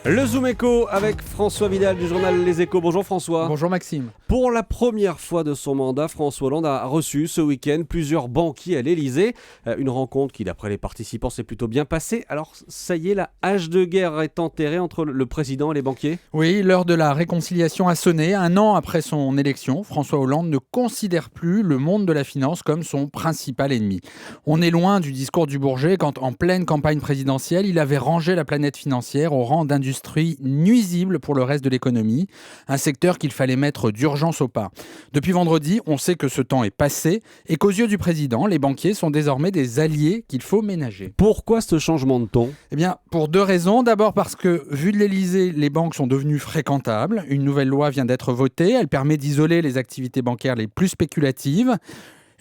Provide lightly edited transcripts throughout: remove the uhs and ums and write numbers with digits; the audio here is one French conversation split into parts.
Le Zoom Écho avec François Vidal du journal Les Échos. Bonjour François. Bonjour Maxime. Pour la première fois de son mandat, François Hollande a reçu ce week-end plusieurs banquiers à l'Elysée. Une rencontre qui, d'après les participants, s'est plutôt bien passée. Alors, ça y est, la hache de guerre est enterrée entre le président et les banquiers ? Oui, l'heure de la réconciliation a sonné. 1 an après son élection, François Hollande ne considère plus le monde de la finance comme son principal ennemi. On est loin du discours du Bourget quand, en pleine campagne présidentielle, il avait rangé la planète financière au rang d'industrie nuisible pour le reste de l'économie, un secteur qu'il fallait mettre d'urgence au pas. Depuis vendredi, on sait que ce temps est passé et qu'aux yeux du président, les banquiers sont désormais des alliés qu'il faut ménager. Pourquoi ce changement de ton ? Eh bien, pour 2 raisons. D'abord parce que, vu de l'Elysée, les banques sont devenues fréquentables. Une nouvelle loi vient d'être votée. Elle permet d'isoler les activités bancaires les plus spéculatives.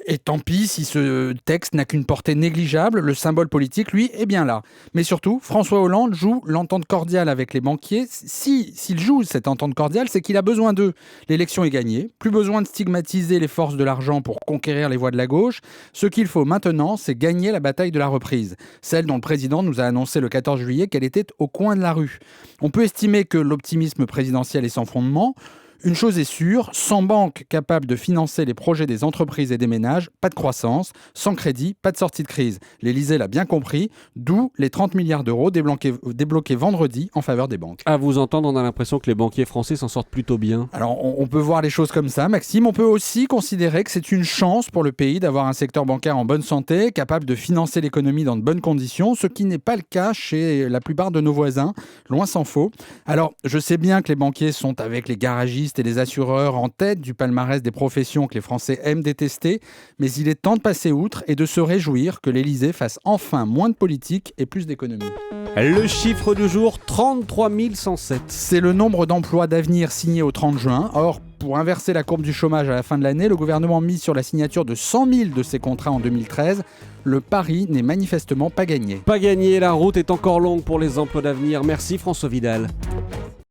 Et tant pis si ce texte n'a qu'une portée négligeable, le symbole politique, lui, est bien là. Mais surtout, François Hollande joue l'entente cordiale avec les banquiers. S'il joue cette entente cordiale, c'est qu'il a besoin d'eux. L'élection est gagnée, plus besoin de stigmatiser les forces de l'argent pour conquérir les voix de la gauche. Ce qu'il faut maintenant, c'est gagner la bataille de la reprise. Celle dont le président nous a annoncé le 14 juillet qu'elle était au coin de la rue. On peut estimer que l'optimisme présidentiel est sans fondement. Une chose est sûre, sans banque capable de financer les projets des entreprises et des ménages, pas de croissance, sans crédit, pas de sortie de crise. L'Élysée l'a bien compris, d'où les 30 milliards d'euros débloqués vendredi en faveur des banques. À vous entendre, on a l'impression que les banquiers français s'en sortent plutôt bien. Alors, on peut voir les choses comme ça, Maxime. On peut aussi considérer que c'est une chance pour le pays d'avoir un secteur bancaire en bonne santé, capable de financer l'économie dans de bonnes conditions, ce qui n'est pas le cas chez la plupart de nos voisins, loin s'en faut. Alors, je sais bien que les banquiers sont avec les garagistes et les assureurs en tête du palmarès des professions que les Français aiment détester, mais il est temps de passer outre et de se réjouir que l'Élysée fasse enfin moins de politique et plus d'économie. Le chiffre du jour, 33 107. C'est le nombre d'emplois d'avenir signés au 30 juin. Or, pour inverser la courbe du chômage à la fin de l'année, le gouvernement mise sur la signature de 100 000 de ces contrats en 2013. Le pari n'est manifestement pas gagné. Pas gagné, la route est encore longue pour les emplois d'avenir. Merci François Vidal.